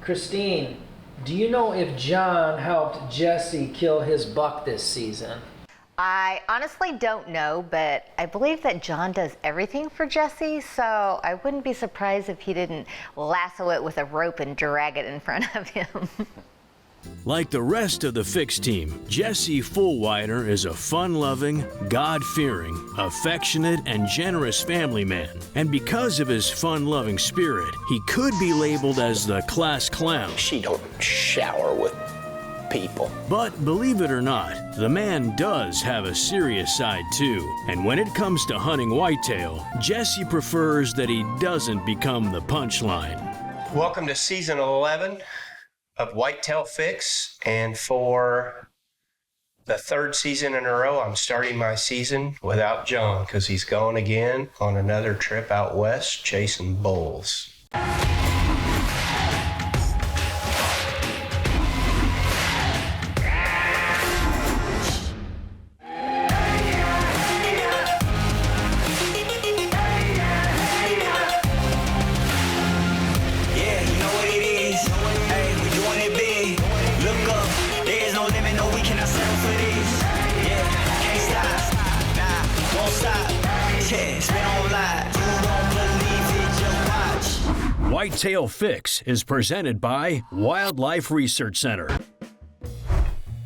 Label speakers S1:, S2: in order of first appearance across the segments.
S1: Christine, do you know if John helped Jesse kill his buck this season?
S2: I honestly don't know, but I believe that John does everything for Jesse, so I wouldn't be surprised if he didn't lasso it with a rope and drag it in front of him.
S3: Like the rest of the Fix team, Jesse Fulwider is a fun-loving, God-fearing, affectionate, and generous family man. And because of his fun-loving spirit, he could be labeled as the class clown.
S4: She don't shower with people.
S3: But believe it or not, the man does have a serious side too. And when it comes to hunting whitetail, Jesse prefers that he doesn't become the punchline.
S4: Welcome to season 11 of Whitetail Fix, and for the third season in a row, I'm starting my season without John because he's gone again on another trip out west chasing bulls.
S3: Whitetail Fix is presented by Wildlife Research Center.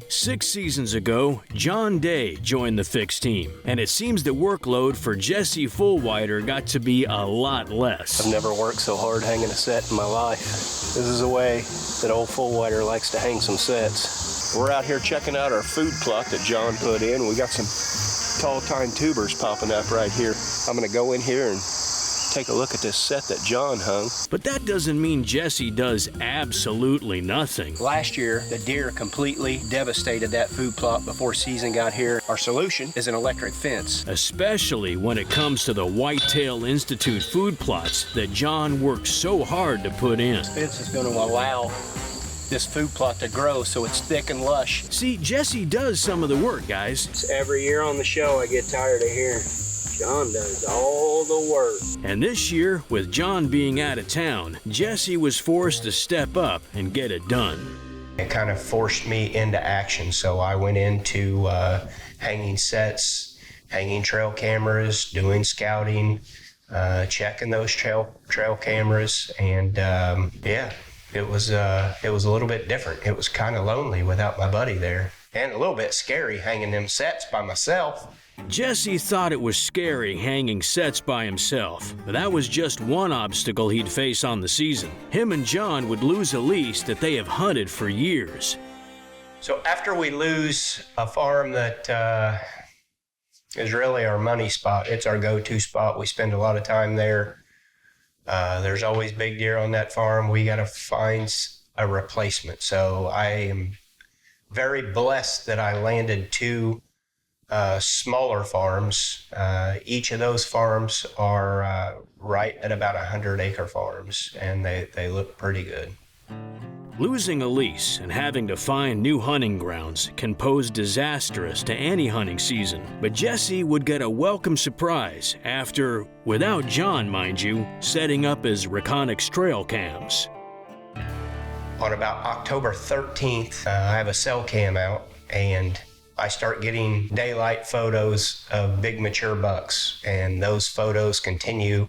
S3: 6 seasons ago, John Day joined the Fix team, and it seems the workload for Jesse Fulwider got to be a lot less.
S4: I've never worked so hard hanging a set in my life. This is a way that old Fulwider likes to hang some sets. We're out here checking out our food plot that John put in. We got some tall tine tubers popping up right here. I'm gonna go in here and take a look at this set that John hung.
S3: But that doesn't mean Jesse does absolutely nothing.
S4: Last year, the deer completely devastated that food plot before season got here. Our solution is an electric fence.
S3: Especially when it comes to the Whitetail Institute food plots that John worked so hard to put in.
S4: This fence is going to allow this food plot to grow so it's thick and lush.
S3: See, Jesse does some of the work, guys.
S4: Every year on the show, I get tired of hearing John does all the work.
S3: And this year, with John being out of town, Jesse was forced to step up and get it done.
S4: It kind of forced me into action, so I went into hanging sets, hanging trail cameras, doing scouting, checking those trail cameras, and yeah, it was a little bit different. It was kind of lonely without my buddy there, and a little bit scary hanging them sets by myself.
S3: Jesse thought it was scary hanging sets by himself, but that was just one obstacle he'd face on the season. Him and John would lose a lease that they have hunted for years.
S4: So after we lose a farm that is really our money spot, it's our go-to spot. We spend a lot of time there. There's always big deer on that farm. We got to find a replacement. So I am very blessed that I landed 2 smaller farms. Each of those farms are right at about 100-acre farms, and they look pretty good.
S3: Losing a lease and having to find new hunting grounds can pose disastrous to any hunting season, but Jesse would get a welcome surprise after, without John, mind you, setting up his Reconyx trail cams.
S4: On about October 13th, I have a cell cam out, and I start getting daylight photos of big mature bucks, and those photos continue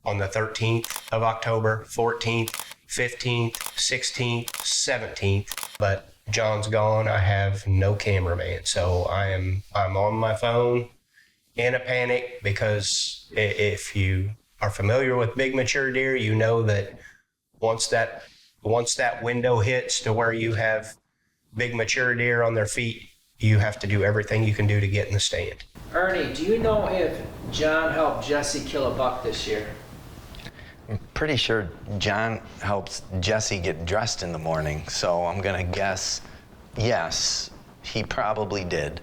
S4: on the 13th of October, 14th, 15th, 16th, 17th, but John's gone. I have no cameraman, so I'm on my phone in a panic, because if you are familiar with big mature deer, you know that once that window hits to where you have big mature deer on their feet, you have to do everything you can do to get in the stand.
S1: Ernie, do you know if John helped Jesse kill a buck this year?
S5: I'm pretty sure John helps Jesse get dressed in the morning, so I'm gonna guess yes, he probably did.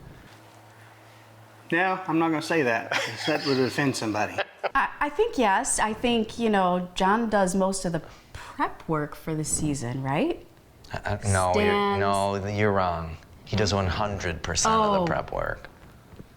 S6: No, I'm not gonna say that. That would offend somebody.
S7: I think yes. I think, you know, John does most of the prep work for the season, right?
S5: No, you're wrong. He does 100% of the prep work.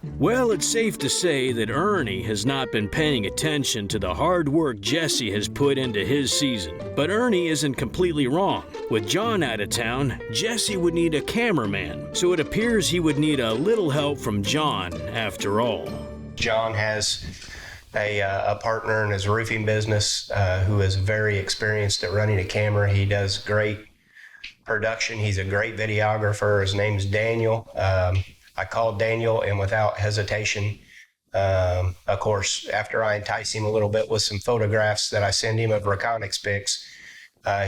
S3: Well, it's safe to say that Ernie has not been paying attention to the hard work Jesse has put into his season. But Ernie isn't completely wrong. With John out of town, Jesse would need a cameraman, so it appears he would need a little help from John after all.
S4: John has a partner in his roofing business who is very experienced at running a camera. He does great production. He's a great videographer. His name's Daniel. I called Daniel, and without hesitation, of course, after I entice him a little bit with some photographs that I send him of Reconyx pics,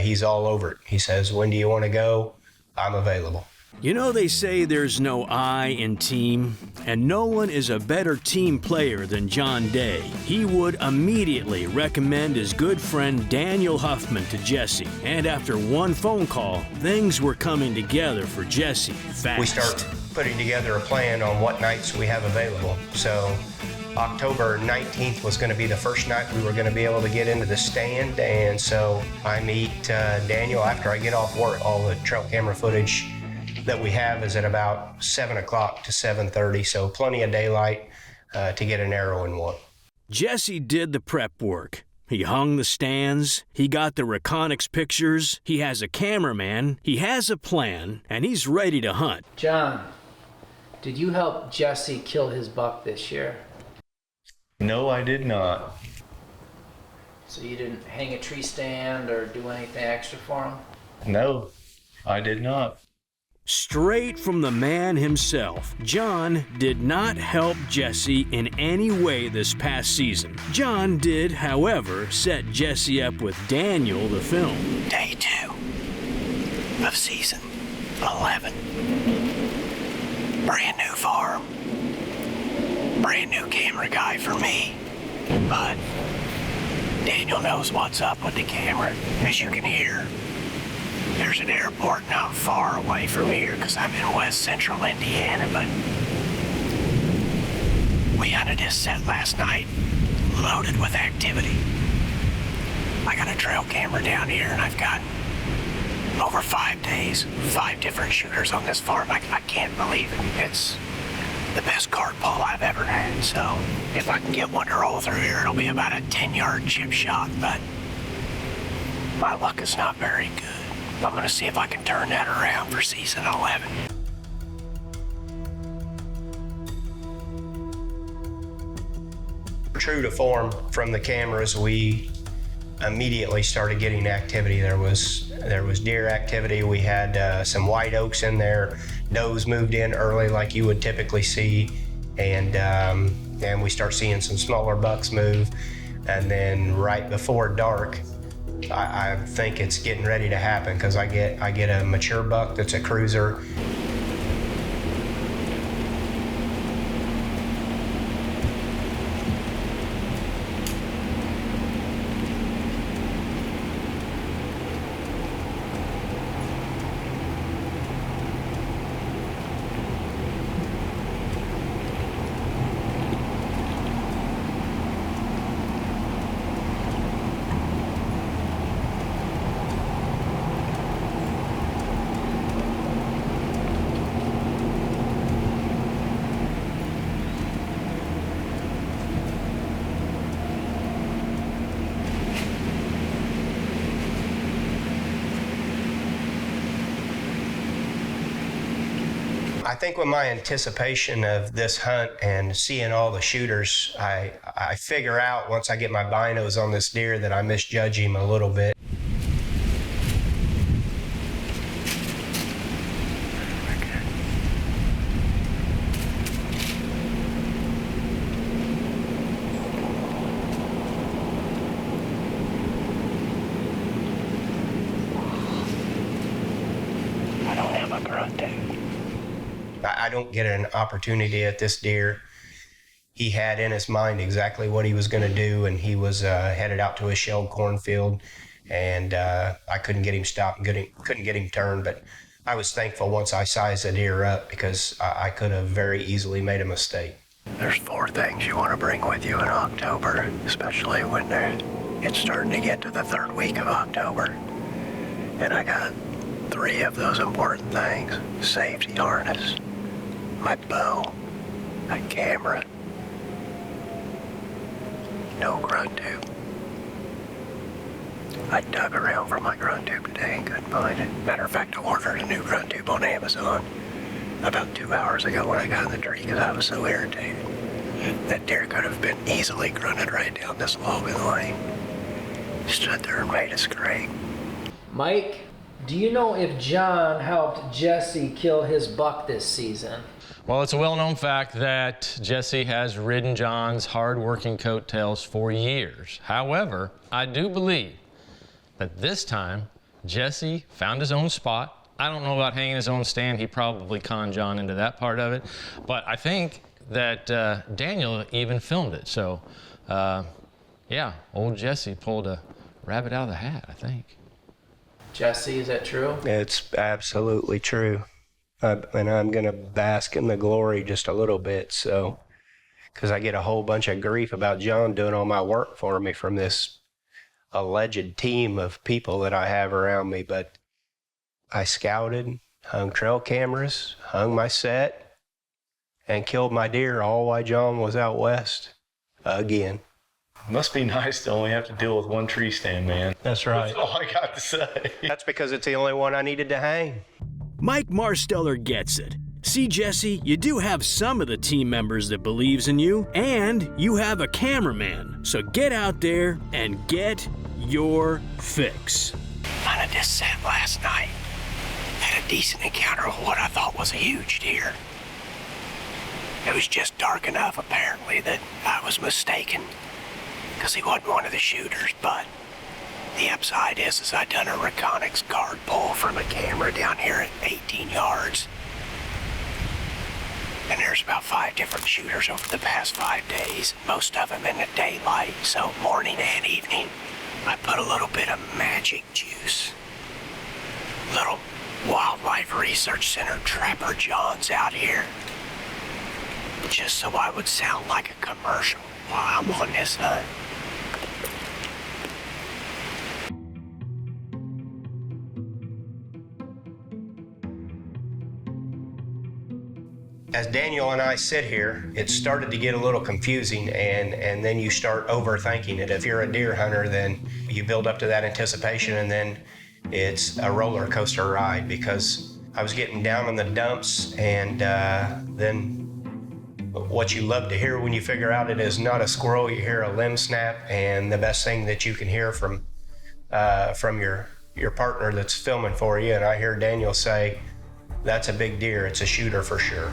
S4: he's all over it. He says, "When do you want to go? I'm available."
S3: You know, they say there's no I in team, and no one is a better team player than John Day. He would immediately recommend his good friend Daniel Huffman to Jesse, and after one phone call, things were coming together for Jesse fast.
S4: We start putting together a plan on what nights we have available. So October 19th was going to be the first night we were going to be able to get into the stand, and so I meet Daniel after I get off work. All the trail camera footage that we have is at about 7 o'clock to 7:30, so plenty of daylight to get an arrow in one.
S3: Jesse did the prep work. He hung the stands, he got the Reconyx pictures, he has a cameraman, he has a plan, and he's ready to hunt.
S1: John, did you help Jesse kill his buck this year?
S8: No, I did not.
S1: So you didn't hang a tree stand or do anything extra for him?
S8: No, I did not.
S3: Straight from the man himself, John did not help Jesse in any way this past season. John did, however, set Jesse up with Daniel the film.
S5: Day 2 of season 11. Brand new farm. Brand new camera guy for me. But Daniel knows what's up with the camera, as you can hear. There's an airport not far away from here because I'm in west central Indiana, but we hunted his set last night, loaded with activity. I got a trail camera down here, and I've got over 5 days, 5 different shooters on this farm. I can't believe it. It's the best card pull I've ever had, so if I can get one to roll through here, it'll be about a 10-yard chip shot, but my luck is not very good. I'm going to see if I can turn that around for season 11.
S4: True to form from the cameras, we immediately started getting activity. There was deer activity. We had some white oaks in there. Does moved in early like you would typically see, and we start seeing some smaller bucks move. And then right before dark, I think it's getting ready to happen because I get a mature buck that's a cruiser. I think with my anticipation of this hunt and seeing all the shooters, I figure out once I get my binos on this deer that I misjudge him a little bit.
S5: I don't have a grunt, dude.
S4: I don't get an opportunity at this deer. He had in his mind exactly what he was going to do, and he was headed out to a shelled cornfield, and I couldn't get him stopped, couldn't get him turned, but I was thankful once I sized the deer up because I could have very easily made a mistake.
S5: There's 4 things you want to bring with you in October, especially when it's starting to get to the 3rd week of October. And I got 3 of those important things: safety harness, my bow, That camera. No grunt tube. I dug around for my grunt tube today and couldn't find it. Matter of fact, I ordered a new grunt tube on Amazon about 2 hours ago when I got in the tree because I was so irritated. That deer could have been easily grunted right down this logging lane. Stood there and made a scrape.
S1: Mike, do you know if John helped Jesse kill his buck this season?
S9: Well, it's a well-known fact that Jesse has ridden John's hard-working coattails for years. However, I do believe that this time Jesse found his own spot. I don't know about hanging his own stand. He probably conned John into that part of it. But I think that Daniel even filmed it. So, yeah, old Jesse pulled a rabbit out of the hat, I think.
S1: Jesse, is that true?
S4: It's absolutely true. And I'm going to bask in the glory just a little bit, so, because I get a whole bunch of grief about John doing all my work for me from this alleged team of people that I have around me. But I scouted, hung trail cameras, hung my set, and killed my deer all while John was out west again.
S8: Must be nice to only have to deal with one tree stand, man.
S4: That's right.
S8: That's all I got to say.
S4: That's because it's the only one I needed to hang.
S3: Mike Marsteller gets it. See, Jesse, you do have some of the team members that believes in you, and you have a cameraman. So get out there and get your fix.
S5: On a descent last night, had a decent encounter with what I thought was a huge deer. It was just dark enough, apparently, that I was mistaken, because he wasn't one of the shooters. But the upside is I done a Reconyx guard pull from a camera down here at 18 yards. And there's about 5 different shooters over the past 5 days, most of them in the daylight, so morning and evening. I put a little bit of magic juice. Little Wildlife Research Center Trapper John's out here. Just so I would sound like a commercial while I'm on this hunt.
S4: As Daniel and I sit here, it started to get a little confusing, and then you start overthinking it. If you're a deer hunter, then you build up to that anticipation, and then it's a roller coaster ride, because I was getting down in the dumps, and then what you love to hear when you figure out it is not a squirrel, you hear a limb snap, and the best thing that you can hear from your partner that's filming for you, and I hear Daniel say, "That's a big deer, it's a shooter for sure."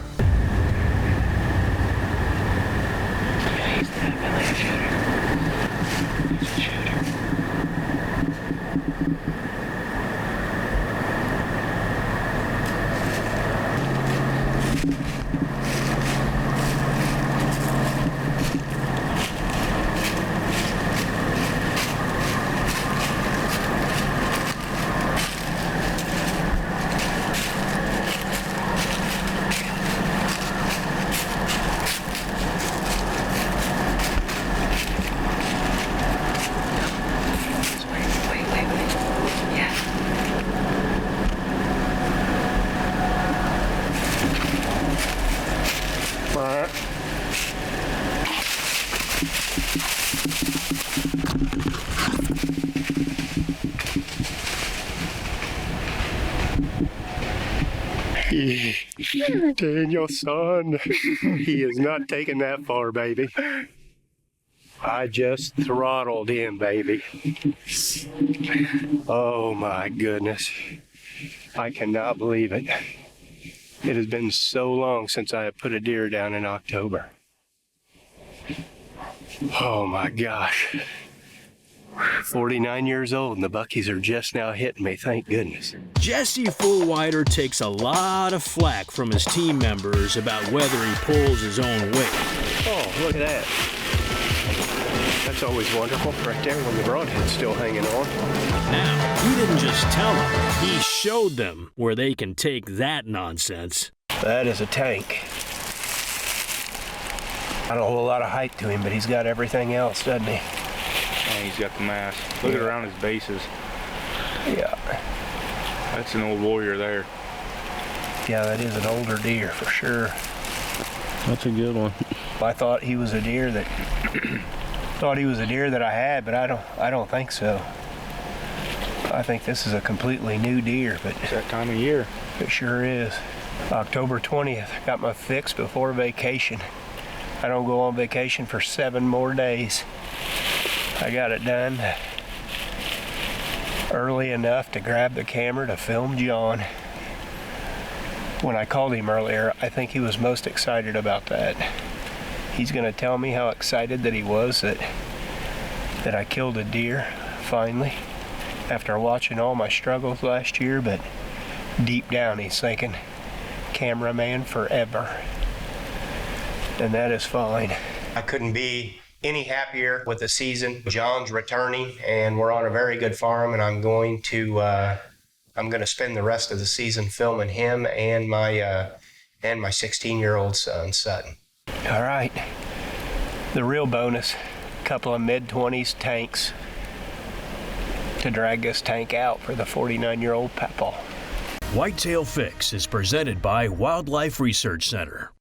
S4: Daniel, son, he is not taking that far, baby. I just throttled him, baby. Oh my goodness. I cannot believe it. It has been so long since I have put a deer down in October. Oh my gosh. 49 years old and the buckies are just now hitting me, thank goodness.
S3: Jesse Fulwider takes a lot of flack from his team members about whether he pulls his own weight.
S4: Oh, look at that. That's always wonderful, right there when the broadhead's still hanging on.
S3: Now, he didn't just tell them, he showed them where they can take that nonsense.
S4: That is a tank. I don't hold a lot of height to him, but he's got everything else, doesn't he?
S10: And he's got the mass. Look at around his bases.
S4: Yeah.
S10: That's an old warrior there.
S4: Yeah, that is an older deer for sure.
S10: That's a good one.
S4: I thought he was a deer that I had, but I don't think so. I think this is a completely new deer, but
S10: It's that time of year.
S4: it sure is. October 20th, got my fix before vacation. I don't go on vacation for 7 more days. I got it done early enough to grab the camera to film John. When I called him earlier, I think he was most excited about that. He's gonna tell me how excited that he was that I killed a deer, finally, after watching all my struggles last year, but deep down he's thinking, cameraman forever. And that is fine. I couldn't be any happier with the season. John's returning, and we're on a very good farm, and I'm going to spend the rest of the season filming him and my 16-year-old son, Sutton. All right, the real bonus, a couple of mid-20s tanks to drag this tank out for the 49-year-old Papaw.
S3: Whitetail Fix is presented by Wildlife Research Center.